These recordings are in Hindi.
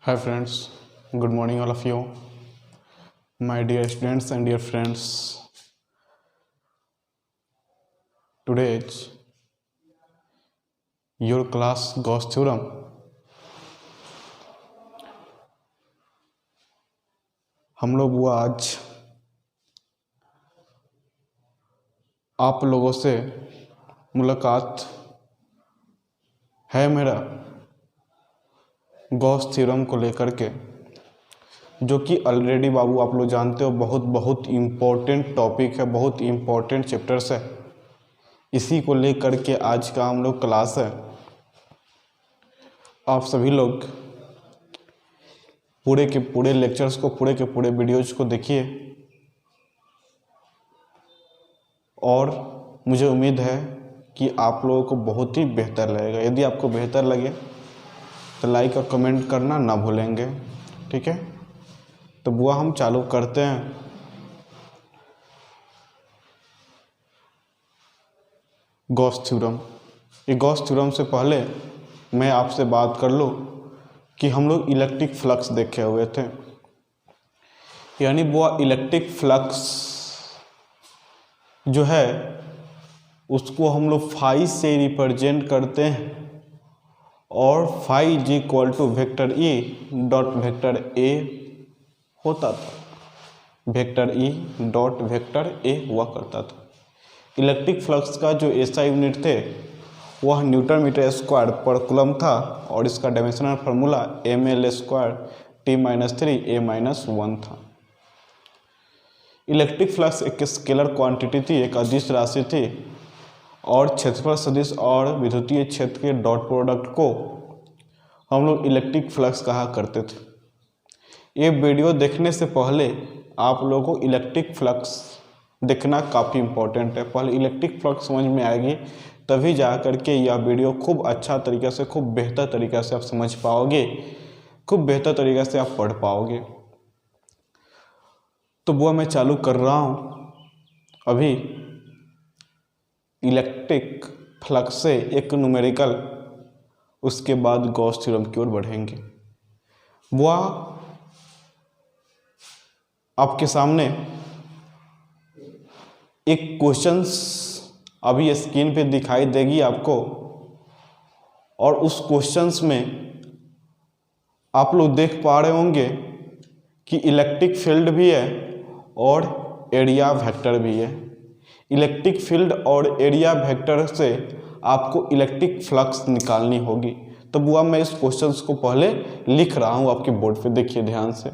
Hi friends, good morning all of you, my dear students and dear friends. Today's your class Gauss theorem. हम लोग वो आज आप लोगों से मुलाकात है मेरा गॉस थ्योरम को लेकर के, जो कि ऑलरेडी बाबू आप लोग जानते हो बहुत इम्पोर्टेंट टॉपिक है, बहुत इम्पोर्टेंट चैप्टर्स है। इसी को लेकर के आज का हम लोग क्लास है। आप सभी लोग पूरे के पूरे लेक्चर्स को, पूरे के पूरे वीडियोज को देखिए और मुझे उम्मीद है कि आप लोगों को बहुत ही बेहतर लगेगा। यदि आपको बेहतर लगे तो लाइक और कमेंट करना ना भूलेंगे, ठीक है। तो बुआ हम चालू करते हैं। Gauss theorem. ये गॉस थ्योरम से पहले मैं आपसे बात कर लूँ कि हम लोग इलेक्ट्रिक फ्लक्स देखे हुए थे, यानी बुआ इलेक्ट्रिक फ्लक्स जो है उसको हम लोग फाई से रिप्रेजेंट करते हैं और phi is equal to vector E dot vector A होता था। Vector E dot vector A हुआ करता था। इलेक्ट्रिक फ्लक्स का जो एसआई यूनिट थे वह न्यूटन मीटर स्क्वायर पर कूलम था और इसका dimensional formula ml square t-3 a-1 था। इलेक्ट्रिक फ्लक्स एक स्केलर क्वांटिटी थी, एक अदिश राशि थी और क्षेत्रफल सदिश और विद्युतीय क्षेत्र के डॉट प्रोडक्ट को हम लोग इलेक्ट्रिक फ्लक्स कहा करते थे। ये वीडियो देखने से पहले आप लोगों को इलेक्ट्रिक फ्लक्स देखना काफ़ी इम्पोर्टेंट है। पहले इलेक्ट्रिक फ्लक्स समझ में आएगी तभी जा कर के यह वीडियो खूब अच्छा तरीके से, खूब बेहतर तरीके से आप समझ पाओगे, खूब बेहतर तरीके से आप पढ़ पाओगे। तो वो मैं चालू कर रहा हूँ अभी इलेक्ट्रिक फ्लक्स से एक न्यूमेरिकल, उसके बाद गॉस थ्योरम की ओर बढ़ेंगे। वह आपके सामने एक क्वेश्चंस अभी स्क्रीन पे दिखाई देगी आपको और उस क्वेश्चंस में आप लोग देख पा रहे होंगे कि इलेक्ट्रिक फील्ड भी है और एरिया वेक्टर भी है। इलेक्ट्रिक फील्ड और एरिया वेक्टर से आपको इलेक्ट्रिक फ्लक्स निकालनी होगी। तो बुआ मैं इस क्वेश्चंस को पहले लिख रहा हूँ आपके बोर्ड पे, देखिए ध्यान से।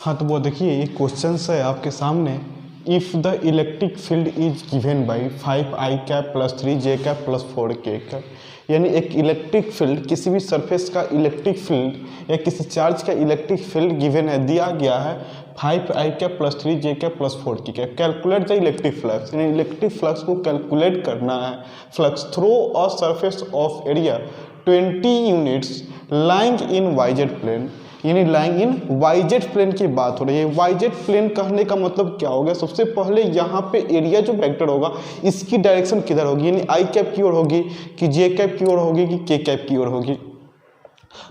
हाँ तो बुआ देखिए ये क्वेश्चंस है आपके सामने। If the electric field is given by 5i cap plus 3j cap plus 4k cap, यानी एक इलेक्ट्रिक फील्ड, किसी भी सरफेस का इलेक्ट्रिक फील्ड या किसी चार्ज का इलेक्ट्रिक फील्ड गिवन है, दिया गया है 5i cap plus 3j cap plus 4k cap. Calculate the electric flux, यानी इलेक्ट्रिक फ्लक्स को कैलकुलेट करना है। Flux through a surface of area 20 units lying in YZ plane, यानी लाइंग इन वाईजेड प्लेन की बात हो रही है। वाईजेड प्लेन कहने का मतलब क्या होगा? सबसे पहले यहाँ पे एरिया जो वेक्टर होगा इसकी डायरेक्शन किधर होगी, यानी आई कैप की ओर होगी कि जे कैप की ओर होगी कि के कैप की ओर होगी।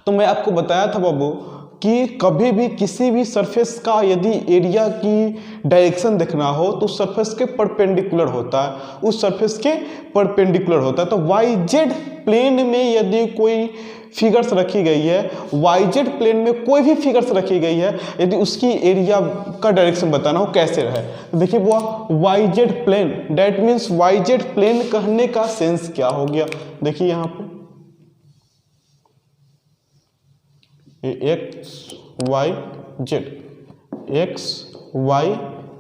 तो मैं आपको बताया था बाबू कि कभी भी किसी भी सरफेस का यदि एरिया की डायरेक्शन देखना हो तो सरफेस के परपेंडिकुलर होता है, उस सरफेस के परपेंडिकुलर होता है। तो वाईजेड प्लेन में यदि कोई फिगर्स रखी गई है, वाईजेड प्लेन में कोई भी फिगर्स रखी गई है, यदि उसकी एरिया का डायरेक्शन बताना हो कैसे रहे, तो देखिए वो YZ plane, that means YZ plane कहने का सेंस क्या हो गया। देखिए यहाँ पे एक्स वाई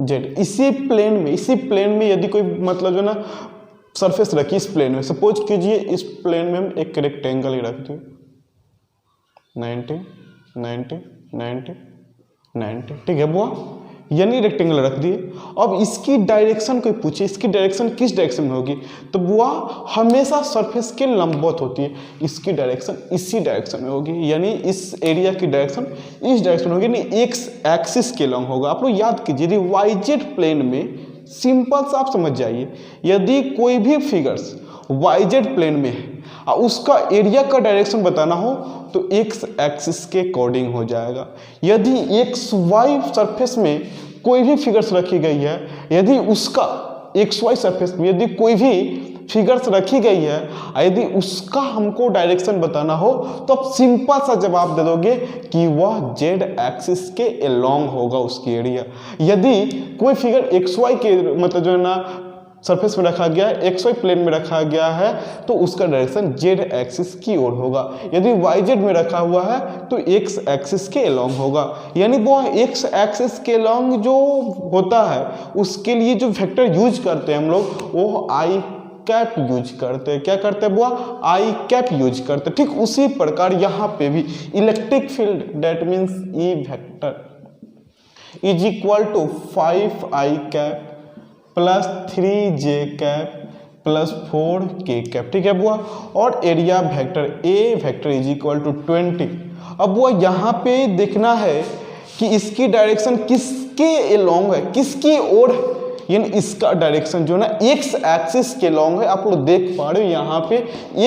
जेड, इसी प्लेन में यदि कोई मतलब जो ना सरफेस रखी इस प्लेन में, सपोज कीजिए इस प्लेन में हम एक रेक्टेंगल ही रख दिए 90 90 90 90, ठीक है बुआ, यानी रेक्टेंगल रख दिए। अब इसकी डायरेक्शन कोई पूछे, इसकी डायरेक्शन किस डायरेक्शन में होगी, तो बुआ हमेशा सरफेस के लंबवत होती है, इसकी डायरेक्शन इसी डायरेक्शन में होगी, यानी इस एरिया की डायरेक्शन इस डायरेक्शन में होगी, यानी एक्स एक्सिस के लॉन्ग होगा। आप लोग याद कीजिए यदि वाईजेड प्लेन में, सिंपल सा आप समझ जाइए, यदि कोई भी फिगर्स वाईजेड प्लेन में है और उसका एरिया का डायरेक्शन बताना हो तो एक्स एक्सिस के अकॉर्डिंग हो जाएगा। यदि एक्स वाई सरफेस में कोई भी फिगर्स रखी गई है, यदि उसका एक्स वाई सरफेस में यदि कोई भी फिगर्स रखी गई है, यदि उसका हमको डायरेक्शन बताना हो तो आप सिंपल सा जवाब दे दोगे कि वह जेड एक्सिस के अलोंग होगा उसकी एरिया। यदि कोई फिगर एक्स वाई के मतलब जो है ना सरफेस में रखा गया है, एक्स वाई प्लेन में रखा गया है, तो उसका डायरेक्शन जेड एक्सिस की ओर होगा। यदि वाई जेड में रखा हुआ है तो एक्स एक्सिस के अलोंग होगा। यानी वो एक्स एक्सिस के अलोंग जो होता है उसके लिए जो वेक्टर यूज करते हैं हम लोग वो आई कैप यूज करते हैं। क्या करते हैं वो आई कैप यूज करते हैं। ठीक उसी प्रकार यहाँ पे भी electric field that means E vector is equal to 5i cap plus 3j cap plus 4k cap. ठीक है बुआ। और area vector A vector is equal to 20। अब वो यहाँ पे देखना है कि इसकी डायरेक्शन किसके अलोंग है, किसकी ओर है, यानी इसका डायरेक्शन जो ना एक्स एक्सिस के लॉन्ग है। आप लोग देख पा रहे हो यहाँ पे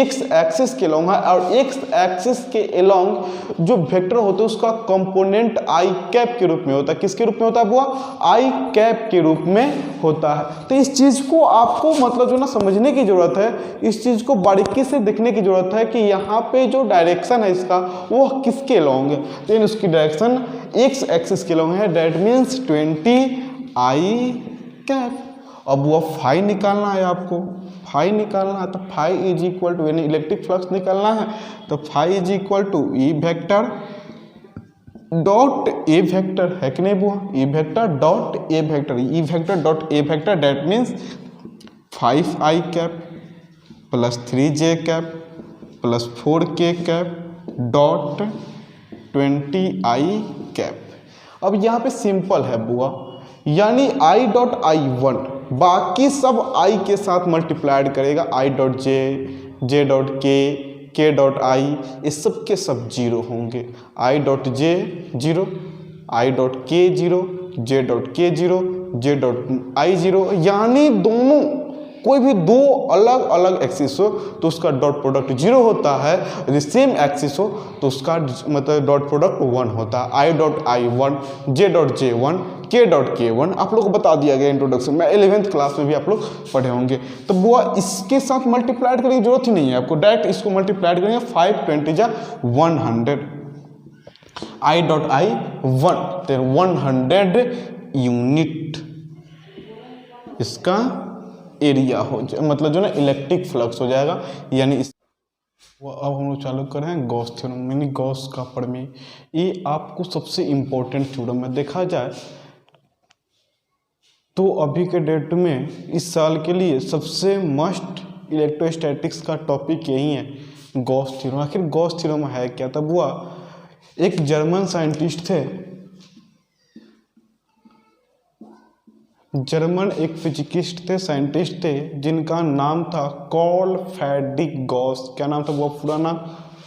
एक्स एक्सिस के लॉन्ग है और एक्स एक्सिस के अलोंग जो वेक्टर होता है उसका कंपोनेंट आई कैप के रूप में होता है। किसके रूप में होता है वो आई कैप के रूप में होता है। तो इस चीज को आपको मतलब जो ना समझने की जरूरत है, इस चीज को बारीकी से देखने की जरूरत है कि यहाँ पे जो डायरेक्शन है इसका वो किसके लॉन्ग है। तो उसकी डायरेक्शन एक्स एक्सिस के लॉन्ग है, दैट मीन्स 20i कैप। अब वो फाई निकालना है आपको, फाई निकालना है तो फाई इज इक्वल टू यानी इलेक्ट्रिक फ्लक्स निकालना है तो phi is equal to E vector dot A vector है कि नहीं बुआ, E vector dot A vector, E vector dot A vector that means 5i cap plus 3j cap plus 4k cap dot 20i cap. अब यहाँ पे सिंपल है बुआ, यानी i डॉट आई वन बाकी सब i के साथ मल्टीप्लाइड करेगा, i dot J, J dot के डॉट आई, ये सब के सब जीरो होंगे। i dot J zero, i dot के जीरो, जे डॉट के zero, J dot I zero. यानी दोनों कोई भी दो अलग अलग एक्सिस हो तो उसका डॉट प्रोडक्ट जीरो होता है, यदि सेम एक्सिस हो तो उसका मतलब डॉट प्रोडक्ट 1 होता है। I dot I one, J dot J one, के डॉट के वन आप लोग को बता दिया गया इंट्रोडक्शन में, 11th क्लास में भी आप लोग पढ़े होंगे। तो वो इसके साथ मल्टीप्लाइड करने की जरूरत ही नहीं है आपको, डायरेक्ट इसको मल्टीप्लाइड करेंगे 520 जा 100, आई डॉट आई वन तो 100 यूनिट इसका एरिया हो जाए, मतलब जो ना इलेक्ट्रिक फ्लक्स हो जाएगा। यानी इस अब हम लोग चालू कर रहे हैं गॉस थ्योरम, यानी गॉस का प्रमेय। ये आपको सबसे इम्पोर्टेंट थ्योरम है। देखा जाए तो अभी के डेट में इस साल के लिए सबसे मस्ट इलेक्ट्रोस्टैटिक्स का टॉपिक यही है, गॉस थ्योरम। आखिर गॉस थ्योरम है क्या? तब हुआ एक जर्मन साइंटिस्ट थे, जर्मन एक फिजिकिस्ट थे, साइंटिस्ट थे, जिनका नाम था कार्ल फ्रेडरिक गॉस। क्या नाम था वो पूरा नाम?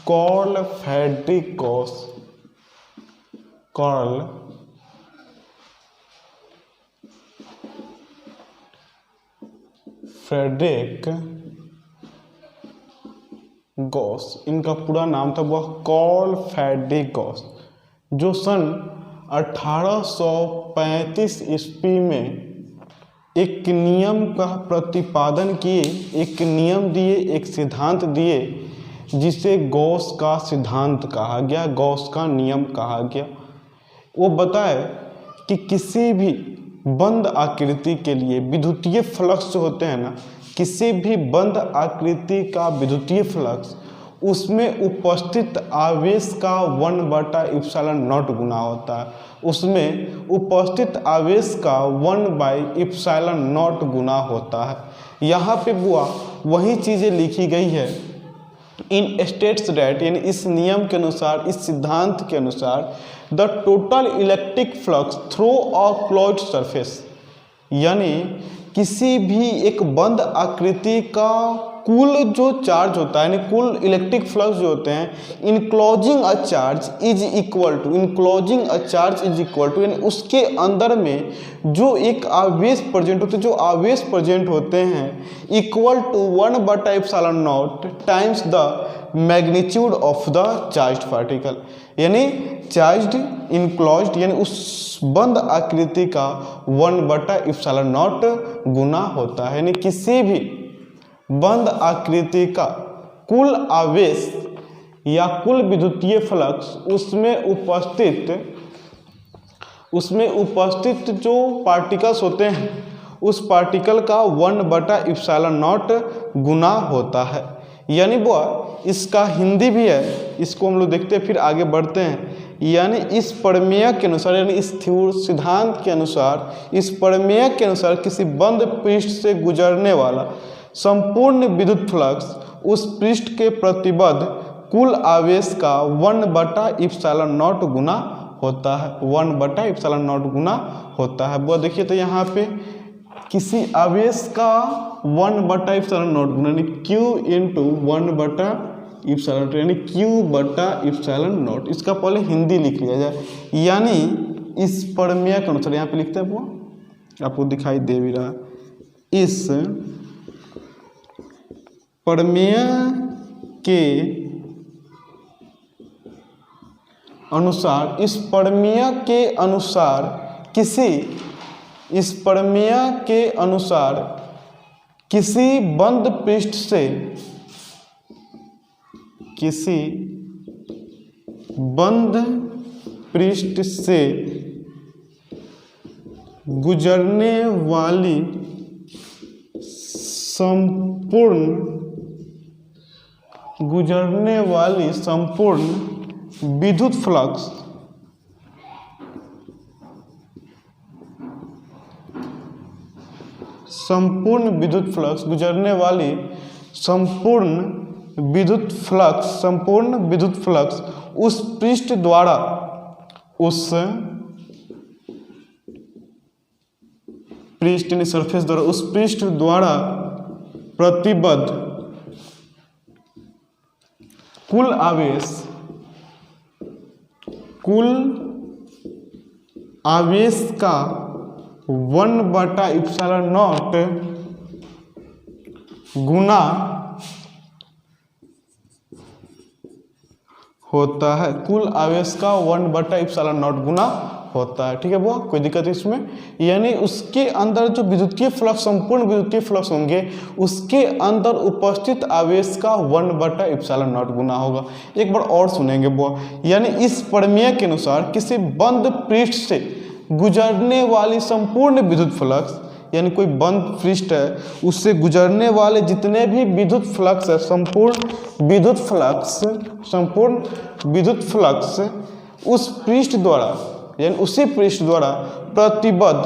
Karl Frederick Gauss. Karl Frederick Gauss, इनका पूरा नाम था वह कार्ल फ्रेडरिक गॉस, जो सन 1835 ईस्वी में एक नियम का प्रतिपादन किए, एक नियम दिए, एक सिद्धांत दिए जिसे गॉस का सिद्धांत कहा गया, गॉस का नियम कहा गया। वो बताए कि किसी भी बंद आकृति के लिए विद्युतीय फ्लक्स जो होते हैं ना, किसी भी बंद आकृति का विद्युतीय फ्लक्स उसमें उपस्थित आवेश का 1/ε0 गुना होता है, उसमें उपस्थित आवेश का 1/ε0 गुना होता है। यहाँ पे बुआ वही चीज़ें लिखी गई है इन स्टेट्स दैट, यानी इस नियम के अनुसार, इस सिद्धांत के अनुसार the total electric flux through a closed surface, यानी किसी भी एक बंद आकृति का कुल जो चार्ज होता है यानी कुल इलेक्ट्रिक फ्लक्स जो होते हैं enclosing a charge is equal to यानी उसके अंदर में जो एक आवेश प्रेजेंट होते हैं, जो आवेश प्रेजेंट होते हैं equal to 1/ε0 times the magnitude of the charged particle, यानी चार्ज्ड इनक्लोज्ड यानी उस बंद आकृति का 1/ε0 गुना होता है। यानी किसी भी बंद आकृति का कुल आवेश या कुल विद्युतीय फ्लक्स उसमें उपस्थित जो पार्टिकल्स होते हैं उस पार्टिकल का 1/ε0 गुना होता है। यानी वो इसका हिंदी भी है, इसको हम लोग देखते हैं फिर आगे बढ़ते हैं। यानी इस प्रमेय के अनुसार यानी इस सिद्धांत के अनुसार, इस प्रमेय के अनुसार किसी बंद पृष्ठ से गुजरने वाला संपूर्ण विद्युत फ्लक्स उस पृष्ठ के प्रतिबद्ध कुल आवेश का 1/ε0 गुना होता है, 1/ε0 गुना होता है। वो देखिए तो यहाँ पे किसी आवेश का 1/ε0 गुना यानी Q इंटू 1/ε0 यानी Q/ε0। इसका पहले हिंदी लिख लिया जाए। यानी इस प्रमेय के अनुसार यहाँ पे लिखते हैं, वो आपको दिखाई दे भी रहा, इस प्रमेय के अनुसार, इस प्रमेय के अनुसार किसी बंद पृष्ठ से गुजरने वाली संपूर्ण विद्युत फ्लक्स गुजरने वाली संपूर्ण विद्युत फ्लक्स उस पृष्ठ द्वारा सरफेस द्वारा उस पृष्ठ द्वारा प्रतिबद्ध कुल आवेश का 1/ε0 गुना होता है, कुल आवेश का 1/ε0 गुना होता है। ठीक है वो कोई दिक्कत इसमें? यानी उसके अंदर जो विद्युतीय फ्लक्स, संपूर्ण विद्युतीय फ्लक्स होंगे उसके अंदर उपस्थित आवेश का 1/ε0 गुना होगा। एक बार और सुनेंगे वो, यानी इस प्रमेय के अनुसार किसी बंद पृष्ठ से गुजरने वाली संपूर्ण विद्युत फ्लक्स, यानी कोई बंद पृष्ठ है उससे गुजरने वाले जितने भी विद्युत फ्लक्स है, संपूर्ण विद्युत फ्लक्स उस पृष्ठ द्वारा यानी उसी पृष्ठ द्वारा प्रतिबद्ध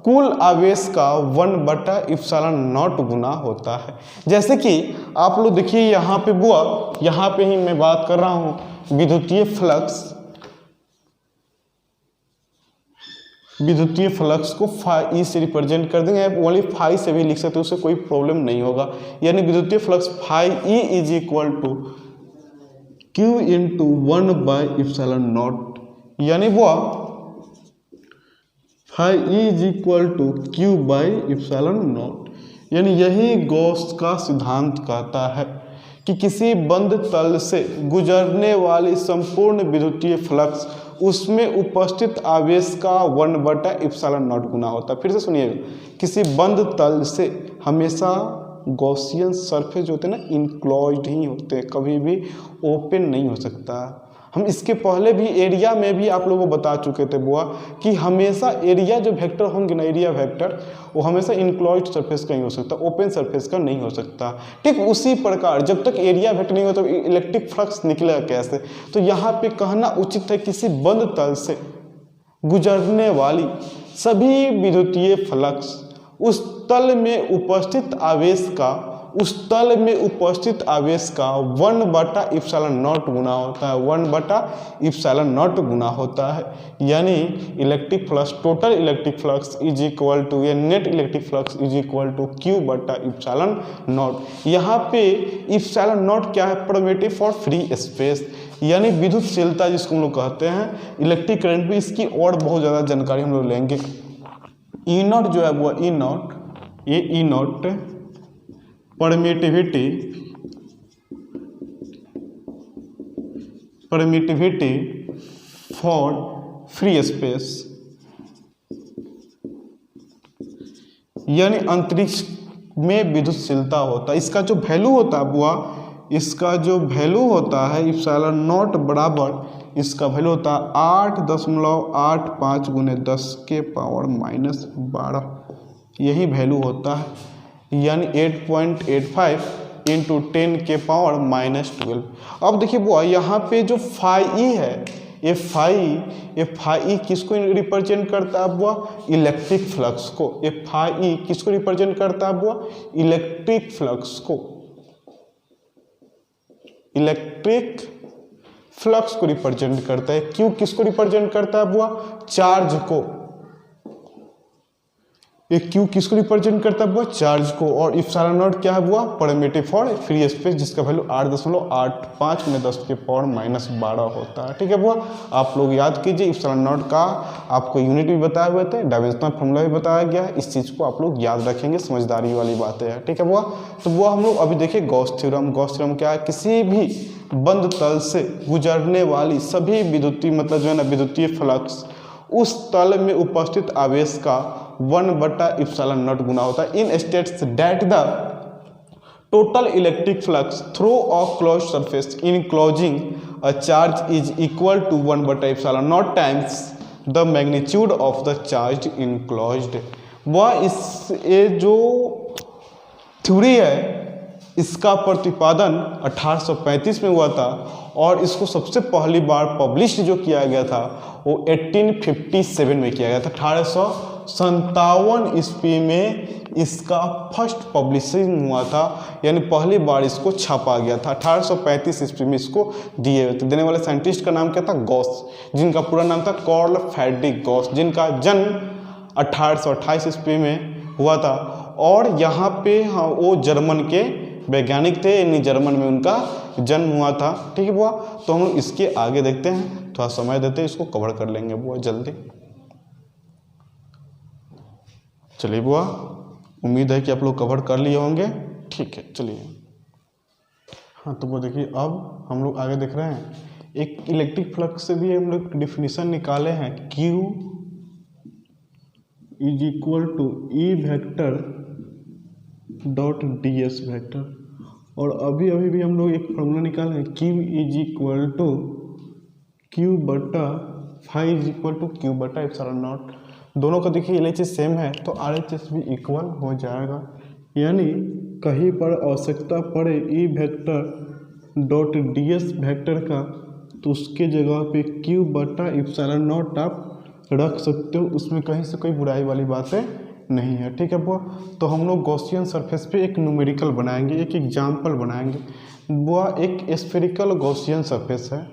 कुल आवेश का 1/ε0 गुना होता है। जैसे कि आप लोग देखिए यहाँ पे बुआ, यहाँ पे ही मैं बात कर रहा हूँ विद्युतीय फ्लक्स को φe से रिप्रेजेंट कर देंगे, ओनली φ से भी लिख सकते हैं, उससे कोई प्रॉब्लम नहीं होगा। यानी विद्युतीय flux φe is equal to Q into 1/ε0, यानी वो φe is equal to Q/ε0। यानी यही गॉस का सिद्धांत कहता है कि किसी बंद तल से गुजरने वाली संपूर्ण विद्युतीय फ्लक्स उसमें उपस्थित आवेश का 1/ε0 गुना होता है। फिर से सुनिएगा, किसी बंद तल से हमेशा गॉसियन सरफेस जो होते हैं ना इनक्लोज्ड ही होते हैं, कभी भी ओपन नहीं हो सकता। हम इसके पहले भी एरिया में भी आप लोगों को बता चुके थे बुआ कि हमेशा एरिया जो वेक्टर होंगे ना, एरिया वेक्टर, वो हमेशा इनक्लोज्ड सरफेस का ही हो सकता, ओपन सरफेस का नहीं हो सकता। ठीक उसी प्रकार जब तक एरिया वेक्टर नहीं हो तो इलेक्ट्रिक फ्लक्स निकलेगा कैसे? तो यहाँ पे कहना उचित है किसी बंद तल से गुजरने वाली सभी विद्युतीय फ्लक्स उस तल में उपस्थित आवेश का उस तल में उपस्थित आवेश का 1/ε0 गुना होता है, 1/ε0 गुना होता है। यानी electric flux, total electric flux is equal to, या net electric flux is equal to Q/ε0। यहाँ पे ε0 क्या है? परमिटिव फॉर फ्री स्पेस, यानी विद्युतशीलता जिसको हम लोग कहते हैं इलेक्ट्रिक करंट में। इसकी और बहुत ज़्यादा जानकारी हम लोग लेंगे। E0 जो है वो E0, ये E0 permittivity for free space, यानी अंतरिक्ष में विद्युतशीलता होता है। इसका जो वैल्यू होता है वह, इसका जो वैल्यू होता है ε0 बराबर, इसका वैल्यू होता है 8.85 गुने 10⁻⁻12, यही वैल्यू होता है, यानी 8.85 इंटू 10⁻⁻12। अब देखिए वो यहाँ पे जो फाई है, ये फाई किसको रिप्रेजेंट करता है? वह इलेक्ट्रिक फ्लक्स को। ये फाई किसको रिप्रेजेंट करता है? वह इलेक्ट्रिक फ्लक्स को, इलेक्ट्रिक फ्लक्स को रिप्रेजेंट करता है। क्यों किसको रिप्रेजेंट करता है? वह चार्ज को। ये क्यू किसको रिप्रेजेंट करता है? वो चार्ज को। और ε0 क्या है? वो परमिटिव फॉर फ्री स्पेस, जिसका वैल्यू 8.85 में 10⁻12 होता है। ठीक है वो आप लोग याद कीजिए। ε0 का आपको यूनिट भी बताए हुए थे, डायमेंशनल फॉर्मूला भी बताया गया है। इस चीज़ को आप लोग याद रखेंगे, समझदारी वाली बातें हैं। ठीक है वो, तो वो हम लोग अभी देखिए गॉस थ्योरम। गॉस थ्योरम क्या है? किसी भी बंद तल से गुजरने वाली सभी विद्युतीय, मतलब जो है ना विद्युतीय फ्लक्स, उस तल में उपस्थित आवेश का 1/ε0 गुना होता है। In states that the total electric flux through a closed surface enclosing a charge is equal to 1/ε0 times the magnitude of the charge enclosed. वह इस ये जो थ्योरी है इसका प्रतिपादन 1835 में हुआ था, और इसको सबसे पहली बार पब्लिश जो किया गया था वो 1857 में किया गया था। 1857 ईस्वी में इसका फर्स्ट पब्लिशिंग हुआ था, यानी पहली बार इसको छापा गया था। 1835 ईस्वी में इसको दिए हुए थे। देने वाले साइंटिस्ट का नाम क्या था? गॉस, जिनका पूरा नाम था कार्ल फ्रेडरिक गॉस, जिनका जन्म 1828 ईस्वी में हुआ था। और यहाँ पे हाँ वो जर्मन के वैज्ञानिक थे, यानी जर्मन में उनका जन्म हुआ था। ठीक है बुआ, तो हम लोग इसके आगे देखते हैं, थोड़ा समय देते हैं, इसको कवर कर लेंगे बुआ जल्दी। चलिए बुआ, उम्मीद है कि आप लोग कवर कर लिए होंगे। ठीक है चलिए। हाँ तो वो देखिए, अब हम लोग आगे देख रहे हैं, एक इलेक्ट्रिक फ्लक्स से भी हम लोग डिफिनीशन निकाले हैं। Q is equal to E vector dot ds vector. और अभी भी हम लोग एक फॉर्मूला निकाले हैं, Q is equal to Q/φ is equal to Q/ε0। दोनों का देखिए LHS सेम है, तो RHS भी इक्वल हो जाएगा। यानी कहीं पर आवश्यकता पड़े E vector dot ds vector का, तो उसके जगह पे Q/ε0 आप रख सकते हो, उसमें कहीं से कोई बुराई वाली बातें नहीं है। ठीक है वो, तो हम लोग गॉसियन सरफेस पे एक न्यूमेरिकल बनाएंगे, एक एग्जाम्पल बनाएंगे। वो एक स्फेरिकल गॉसियन सरफेस है,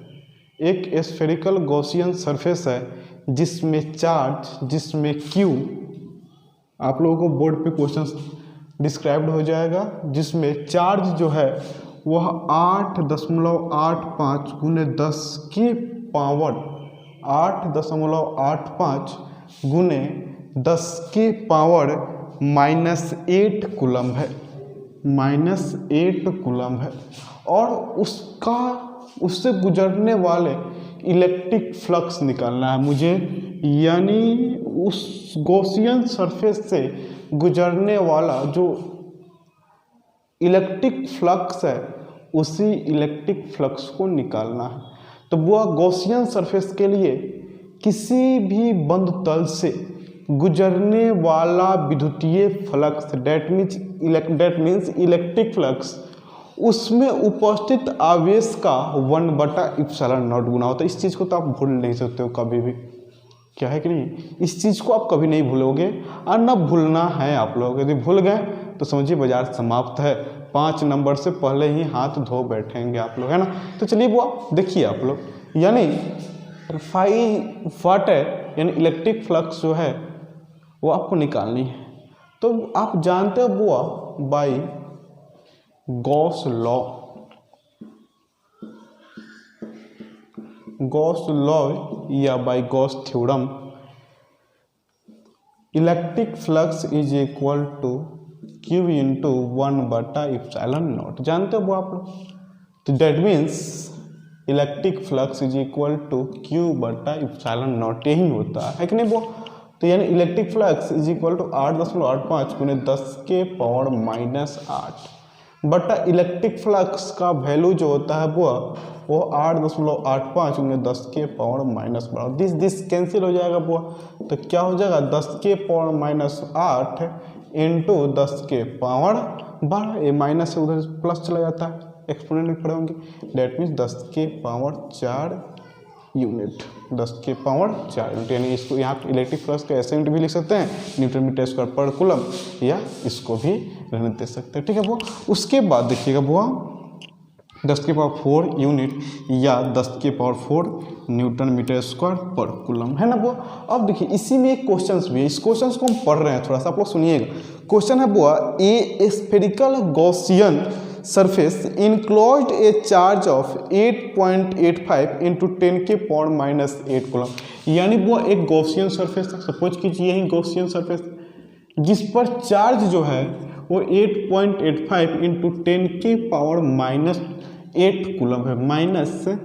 एक स्फेरिकल गॉसियन सरफेस है जिसमें चार्ज, जिसमें Q, आप लोगों को बोर्ड पे क्वेश्चन डिस्क्राइब्ड हो जाएगा, जिसमें चार्ज जो है वह 8.85 गुने 10 की पावर 8.85 गुने 10 की पावर -8 कूलम है, -8 कूलम है। और उससे गुजरने वाले इलेक्ट्रिक फ्लक्स निकालना है मुझे, यानी उस गॉसियन सरफेस से गुजरने वाला जो इलेक्ट्रिक फ्लक्स है, उसी इलेक्ट्रिक फ्लक्स को निकालना है। तो वह गॉसियन सरफेस के लिए किसी भी बंद तल से गुजरने वाला विद्युतीय flux, date means electric flux, उसमें उपस्थित आवेश का 1/ε0 गुना होता है। इस चीज़ को तो आप भूल नहीं सकते हो कभी भी, क्या है कि नहीं? इस चीज़ को आप कभी नहीं भूलोगे और न भूलना है आप लोग। यदि भूल गए तो समझिए बाजार समाप्त है। 5 नंबर से पहले ही हाथ धो बैठेंगे आप लोग, है ना। तो चलिए बुआ देखिए आप लोग, यानी फाई वाट है, यानी इलेक्ट्रिक फ्लक्स जो है वो आपको निकालनी है। तो आप जानते हो बुआ by Gauss law, Gauss law या by Gauss theorem, electric flux is equal to Q into 1/ε0। जानते हो आप लोग, तो that means electric flux is equal to Q/ε0, यही होता है कि नहीं वो। तो यानी electric flux is equal to 8.85 × 10⁻⁻8 बटा इलेक्ट्रिक फ्लक्स का वैल्यू जो होता है वो 8.85 × 10⁻⁻12। दिस कैंसिल हो जाएगा बुआ, तो क्या हो जाएगा 10⁻⁻8 इंटू 10⁻12, ये माइनस से उधर प्लस चला जाता है, एक्सपोनेंट में खड़े होंगे, डेट मीन्स 10⁻4 यूनिट, 10⁻4 यूनिट। यानी इसको यहाँ इलेक्ट्रिक फ्लक्स को ऐसे यूनिट भी लिख सकते हैं, न्यूटन मीटर स्क्वायर पर कूलम, या इसको भी रहने दे सकते हैं, ठीक है बुआ। उसके बाद देखिएगा बुआ 10⁻4 यूनिट या 10⁻4 न्यूटन मीटर स्क्वायर पर कूलम, है ना बुआ। अब देखिए इसी में एक क्वेश्चन भी है, इस क्वेश्चन को हम पढ़ रहे हैं, थोड़ा सा आप लोग सुनिएगा। क्वेश्चन है बुआ, ए spherical Gaussian surface enclosed A charge of 8.85 into 10⁻⁻8 coulomb. यानी बुआ एक गॉसियन सरफेस है, सपोज कीजिए यही गॉसियन सरफेस, जिस पर चार्ज जो है वो 8.85 इंटू 10⁻⁻8 कूलम है, -8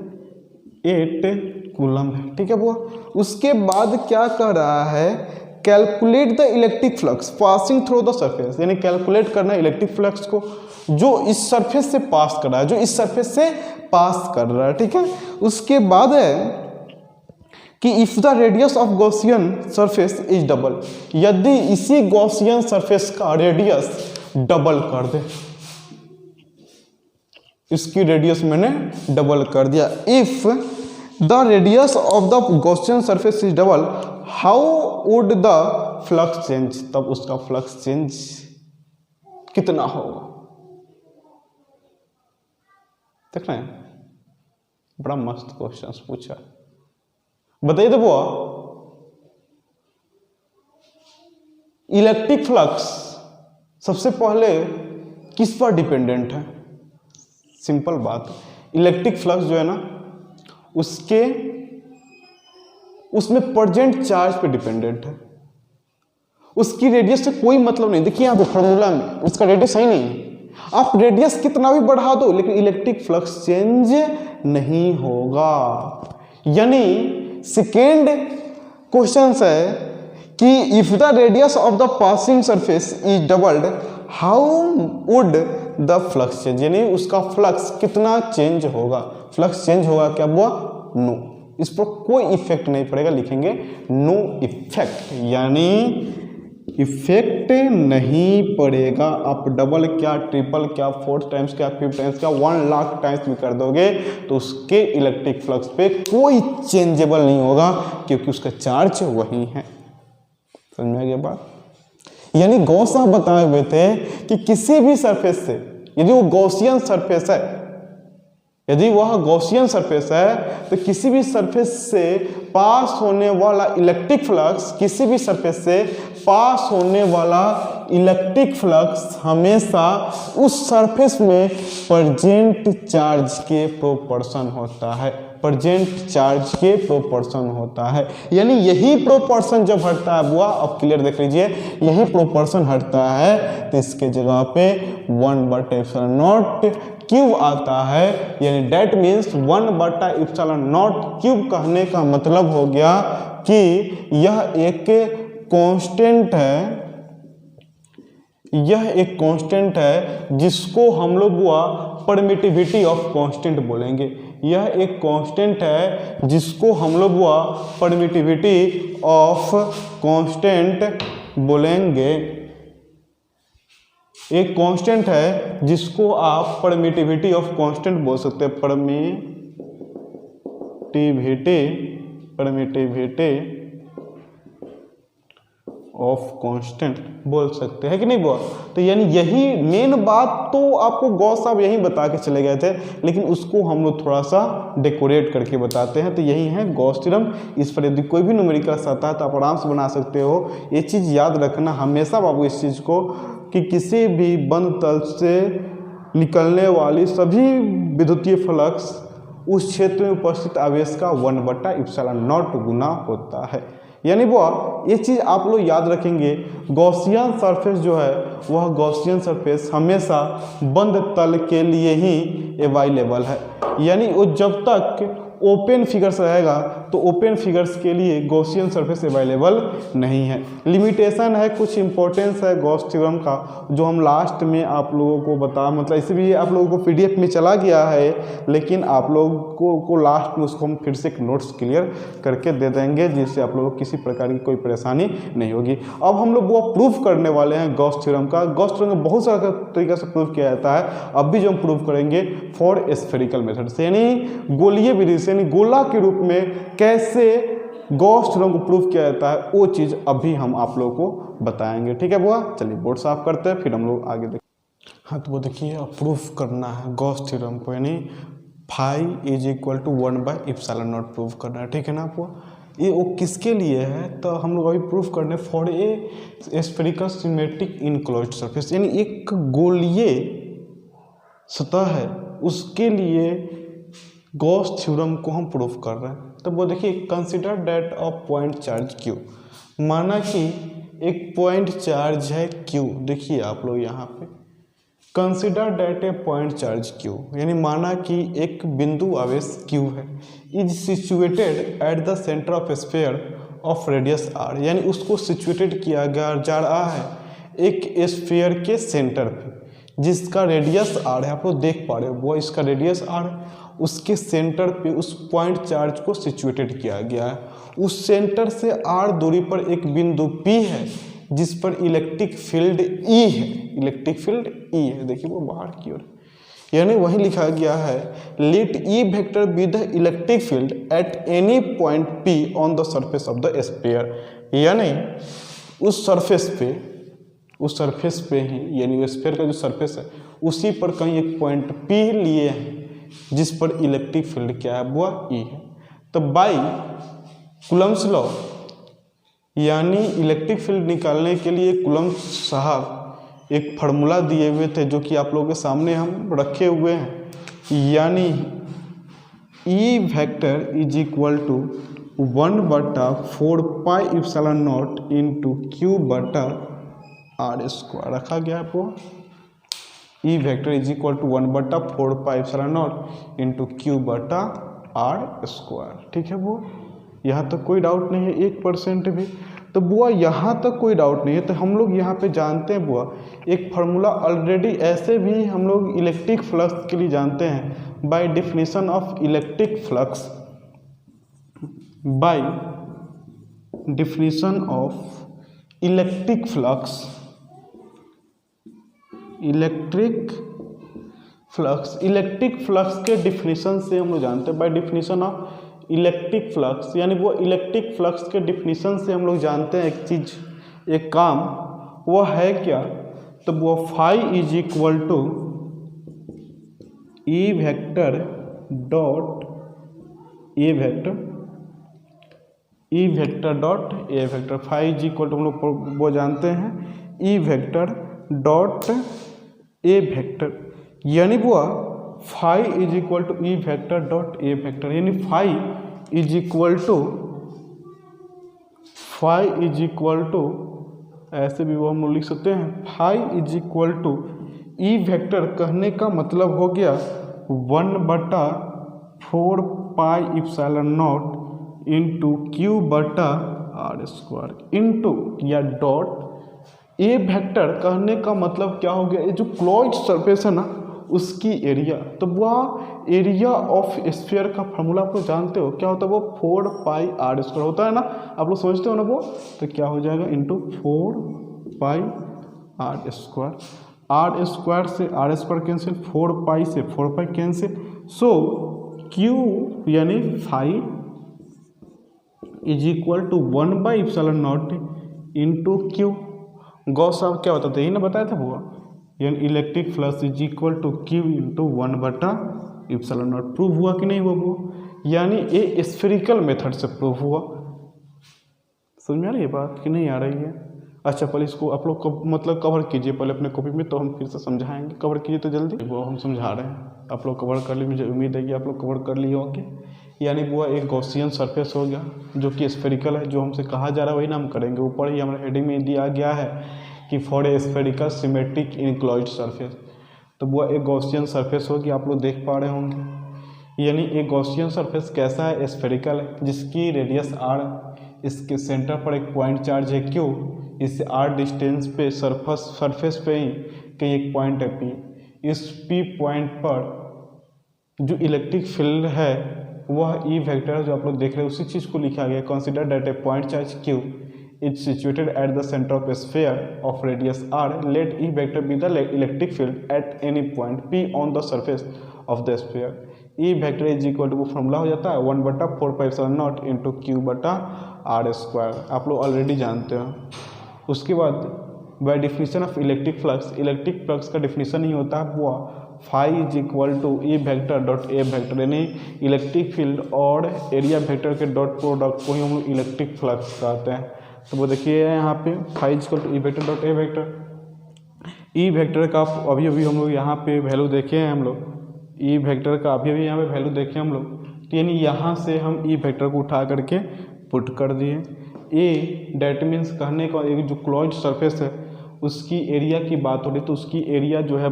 कूलम है, ठीक है बुआ। उसके बाद क्या कह रहा है, calculate the electric flux passing through the surface, यानी कैलकुलेट करना है इलेक्ट्रिक फ्लक्स को जो इस सरफेस से पास कर रहा है, जो इस सरफेस से पास कर रहा है, ठीक है। उसके बाद है कि if the radius of Gaussian surface is double, यदि इसी गॉसियन सरफेस का रेडियस डबल कर दे, इसकी रेडियस मैंने डबल कर दिया, if the radius of the Gaussian surface is double, how would the flux change, तब उसका फ्लक्स चेंज कितना होगा। देख रहे हैं, बड़ा मस्त क्वेश्चन पूछा, बताइए तो बुआ इलेक्ट्रिक फ्लक्स सबसे पहले किस पर डिपेंडेंट है। सिंपल बात, इलेक्ट्रिक फ्लक्स जो है ना उसमें प्रेजेंट चार्ज पे डिपेंडेंट है, उसकी रेडियस से कोई मतलब नहीं। देखिए यहाँ पे फॉर्मूला में उसका रेडियस है नहीं, आप रेडियस कितना भी बढ़ा दो लेकिन इलेक्ट्रिक फ्लक्स चेंज नहीं होगा। यानी सेकेंड क्वेश्चन है कि if the radius of the passing surface is doubled, how would the flux change, यानी उसका फ्लक्स कितना चेंज होगा। फ्लक्स चेंज होगा क्या बुआ, नो, इस पर कोई इफेक्ट नहीं पड़ेगा, लिखेंगे नो इफेक्ट, यानी इफेक्ट नहीं पड़ेगा। आप डबल क्या, ट्रिपल क्या, 4 टाइम्स क्या, 5 टाइम्स क्या, 1 लाख टाइम्स भी कर दोगे तो उसके इलेक्ट्रिक फ्लक्स पे कोई चेंजेबल नहीं होगा, क्योंकि उसका चार्ज वही है। समझ में आ गया बात। यानी गॉस साहब बताए हुए थे कि किसी भी सरफेस से, यदि वो गॉसियन सरफेस है, यदि वह गॉसियन सरफेस है, तो किसी भी सरफेस से पास होने वाला इलेक्ट्रिक फ्लक्स, किसी भी सरफेस से पास होने वाला इलेक्ट्रिक फ्लक्स हमेशा उस सरफेस में प्रेजेंट चार्ज के प्रोपोर्शन होता है, प्रेजेंट चार्ज के प्रोपोर्शन होता है। यानी यही प्रोपोर्शन जब हटता है बुआ, अब क्लियर देख लीजिए, यही प्रोपोर्शन हटता है तो इसके जगह पे 1/ε0 क्यूब आता है। यानी डेट मीन्स 1/ε0 क्यूब कहने का मतलब हो गया कि यह एक कांस्टेंट है, यह एक कांस्टेंट है जिसको हम लोग बुआ परमिटिविटी ऑफ कांस्टेंट बोलेंगे। यह एक कांस्टेंट है जिसको हम लोग बुआ परमिटिविटी ऑफ कांस्टेंट बोलेंगे। एक कांस्टेंट है जिसको आप परमिटिविटी ऑफ कांस्टेंट बोल सकते हैं, परमिटिविटी ऑफ कांस्टेंट बोल सकते हैं कि नहीं बुआ। तो यानी यही मेन बात तो आपको गॉस साहब यही बता के चले गए थे, लेकिन उसको हम लोग थोड़ा सा डेकोरेट करके बताते हैं। तो यही है गॉस थ्योरम। इस पर यदि कोई भी न्यूमेरिकल आता है तो आप आराम से बना सकते हो। ये चीज़ याद रखना हमेशा बाबू इस चीज़ को, कि किसी भी बंद तल से निकलने वाली सभी विद्युतीय फ्लक्स उस क्षेत्र में उपस्थित आवेश का 1/ε0 गुना होता है। यानी वो ये चीज़ आप लोग याद रखेंगे, गॉसियन सरफेस जो है वह गॉसियन सरफेस हमेशा बंद तल के लिए ही अवेलेबल है। यानी वो जब तक ओपन फिगर्स रहेगा तो ओपन फिगर्स के लिए गॉसियन सरफेस अवेलेबल नहीं है। लिमिटेशन है, कुछ इंपॉर्टेंस है गॉस थ्योरम का, जो हम लास्ट में आप लोगों को बता, मतलब इसलिए आप लोगों को पीडीएफ में चला गया है, लेकिन आप लोगों को लास्ट में उसको हम फिर से एक नोट्स क्लियर करके दे देंगे, जिससे आप लोगों को किसी प्रकार की कोई परेशानी नहीं होगी। अब हम लोग वो प्रूफ करने वाले हैं गॉस थ्योरम का। गॉस थ्योरम का बहुत सारा तरीका से प्रूफ किया जाता है, अब भी जो हम प्रूफ करेंगे फॉर स्फेरिकल मेथड से, यानी गोलीय विधि से, यानी गोला के रूप में कैसे गॉस थ्योरम को प्रूफ किया जाता है, वो चीज़ अभी हम आप लोगों को बताएंगे। ठीक है बुआ, चलिए बोर्ड साफ करते हैं फिर हम लोग आगे देखें। हाँ तो वो देखिए, अब प्रूफ करना है गॉस थ्योरम को, यानी phi is equal to 1/ε0 proof करना है। ठीक है ना आपको, ये वो किसके लिए है, तो हम लोग अभी प्रूफ करने for a spherical symmetric enclosed surface, यानी एक गोलीय सतह है उसके लिए गॉस थ्योरम को हम प्रूफ कर रहे हैं। तो वो देखिए, consider that of point charge Q, माना कि एक पॉइंट चार्ज है क्यू। देखिए आप लोग यहाँ पे consider that a point charge Q, यानी माना कि एक बिंदु आवेश क्यू है, is situated at the centre of sphere of radius R, यानी उसको सिचुएटेड किया गया जा रहा है एक स्फीयर के सेंटर पे जिसका रेडियस आर है। आप लोग देख पा रहे हो वो इसका रेडियस आर है, उसके सेंटर पे उस पॉइंट चार्ज को सिचुएटेड किया गया है। उस सेंटर से आर दूरी पर एक बिंदु पी है जिस पर इलेक्ट्रिक फील्ड ई है, इलेक्ट्रिक फील्ड ई है। देखिए वो बाहर की ओर, यानी वही लिखा गया है let E vector be the electric field at any point P on the surface of the sphere, यानी उस सरफेस पे ही, यानी स्फीयर का जो सरफेस है उसी पर कहीं एक पॉइंट पी लिए हैं जिस पर इलेक्ट्रिक फील्ड क्या है, वह ई है। तो बाई कूलम्स लॉ, यानी इलेक्ट्रिक फील्ड निकालने के लिए कूलम्स साहब एक फार्मूला दिए हुए थे जो कि आप लोगों के सामने हम रखे हुए हैं, यानी E vector is equal to 1/4πε0 into Q बटा आर स्क्वायर रखा गया है। आपको E vector is equal to 1/4πε0 into Q बटा आर स्क्वायर। ठीक है बुआ, यहाँ तक कोई डाउट नहीं है 1% भी। तो बुआ यहाँ तक कोई डाउट नहीं है। तो हम लोग यहाँ पे जानते हैं बुआ एक फार्मूला ऑलरेडी ऐसे भी हम लोग इलेक्ट्रिक फ्लक्स के लिए जानते हैं, by definition of electric flux, by definition of electric flux, electric flux के डिफिनीशन से हम लोग जानते हैं, by definition of electric flux, यानी वो इलेक्ट्रिक फ्लक्स के डिफिनीशन से हम लोग जानते हैं एक चीज, एक काम, वो है क्या, तो वो phi is equal to E vector dot A vector, E vector dot A vector. Phi is equal to हम लोग वो जानते हैं E vector dot A vector, यानी वो phi is equal to E vector dot A vector, यानी फाई इज इक्वल टू ऐसे भी वो हम लोग लिख सकते हैं, phi is equal to E vector कहने का मतलब हो गया 1/4πε0 इंटू क्यू बटा आर स्क्वायर इंटू या डॉट ए वेक्टर कहने का मतलब क्या हो गया, ये जो क्लोज्ड सरफेस है ना उसकी एरिया। तो वह एरिया ऑफ स्फीयर का फार्मूला आप लोग जानते हो क्या होता है, वो 4πr² होता है ना, आप लोग समझते हो ना वो। तो क्या हो जाएगा इंटू 4πr², आर स्क्वायर से आर स्क्वायर कैंसिल, 4π से 4π कैंसिल, सो क्यू यानी phi is equal to 1/ε0 into Q. Gauss साहब क्या होता था, यही ना बताया था बुआ, यानी electric flux is equal to Q into 1/ε0। Prove हुआ कि नहीं हुआ बुआ, यानी ये स्फेरिकल मेथड से प्रूव हुआ। समझ में आ रही है बात कि नहीं आ रही है? अच्छा पहले इसको आप लोग मतलब कवर कीजिए पहले अपने कॉपी में, तो हम फिर से समझाएंगे। कवर कीजिए तो जल्दी, वो हम समझा रहे हैं, आप लोग कवर कर लिए, मुझे उम्मीद है कि आप लोग कवर कर लिए होंगे। यानी वो एक गॉसियन सरफेस हो गया जो कि स्फेरिकल है, जो हमसे कहा जा रहा है वही ना हम करेंगे। ऊपर ही हमारे हेडिंग में दिया गया है कि for a spherical symmetric enclosed surface, तो वो एक गॉसियन सरफेस होगी, आप लोग देख पा रहे होंगे। यानी एक गॉसियन सरफेस कैसा है, स्फेरिकल है, जिसकी रेडियस r, इसके सेंटर पर एक पॉइंट चार्ज है q, इससे r डिस्टेंस पे सरफेस पे ही कहीं एक पॉइंट है p। इस p पॉइंट पर जो इलेक्ट्रिक फील्ड है वह ई वेक्टर जो आप लोग देख रहे हैं उसी चीज़ को लिखा गया। Consider that a point charge q is situated at the center of a sphere of radius r. Let E vector be the electric field at any point P on the surface of the sphere. E vector is equal to, वो फॉर्मूला हो जाता है 1/4πε0 इंटू q/r²। आप लोग ऑलरेडी जानते हो। उसके बाद by definition of electric flux का डिफिनीशन ही होता है वो phi is equal to E vector dot A vector, यानी इलेक्ट्रिक फील्ड और एरिया वेक्टर के डॉट प्रोडक्ट को ही हम लोग इलेक्ट्रिक फ्लक्स कहते हैं। तो वो देखिए यहाँ पे phi is equal to E vector dot A vector. E vector का अभी हम लोग यहाँ पे वैल्यू देखे हैं, हम लोग ई वेक्टर का अभी यहाँ पे वैल्यू देखे हम लोग, तो यानी यहाँ से हम ई वेक्टर को उठा करके पुट कर दिए। ए डेट मीन्स कहने का एक जो क्लोज्ड सरफेस है उसकी एरिया की बात हो रही, तो उसकी एरिया जो है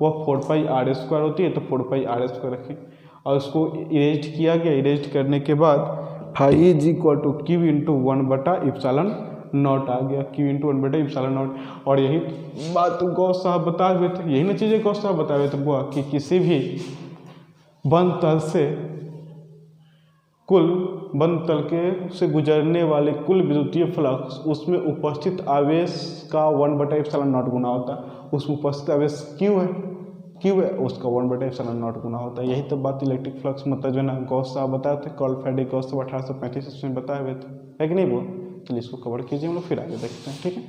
वह 4πr² होती है, तो 4πr² रखें और उसको इरेज किया गया। इरेज करने के बाद phi is equal to Q into 1/ε0 आ गया, क्यू इंटू 1/ε0। और यही बात गॉस साहब बताए हुए थे, यही ना चीज़ें गॉस साहब बताए हुए थे बुआ कि किसी भी बंद तल से बंद तल के से गुजरने वाले कुल विद्युतीय फ्लक्स उसमें उपस्थित आवेश का 1/ε0 गुना होता है। उसमें उपस्थित आवेश क्यू है उसका 1/ε0 गुना होता है। यही तो बात इलेक्ट्रिक फ्लक्स मतलब जो है ना गॉस साहब बताए थे, कार्ल फैराडे गॉस 1835 में बताए हुए थे, है कि नहीं वो? चलिए इसको कवर कीजिए, हम लोग फिर आगे देखते हैं, ठीक है।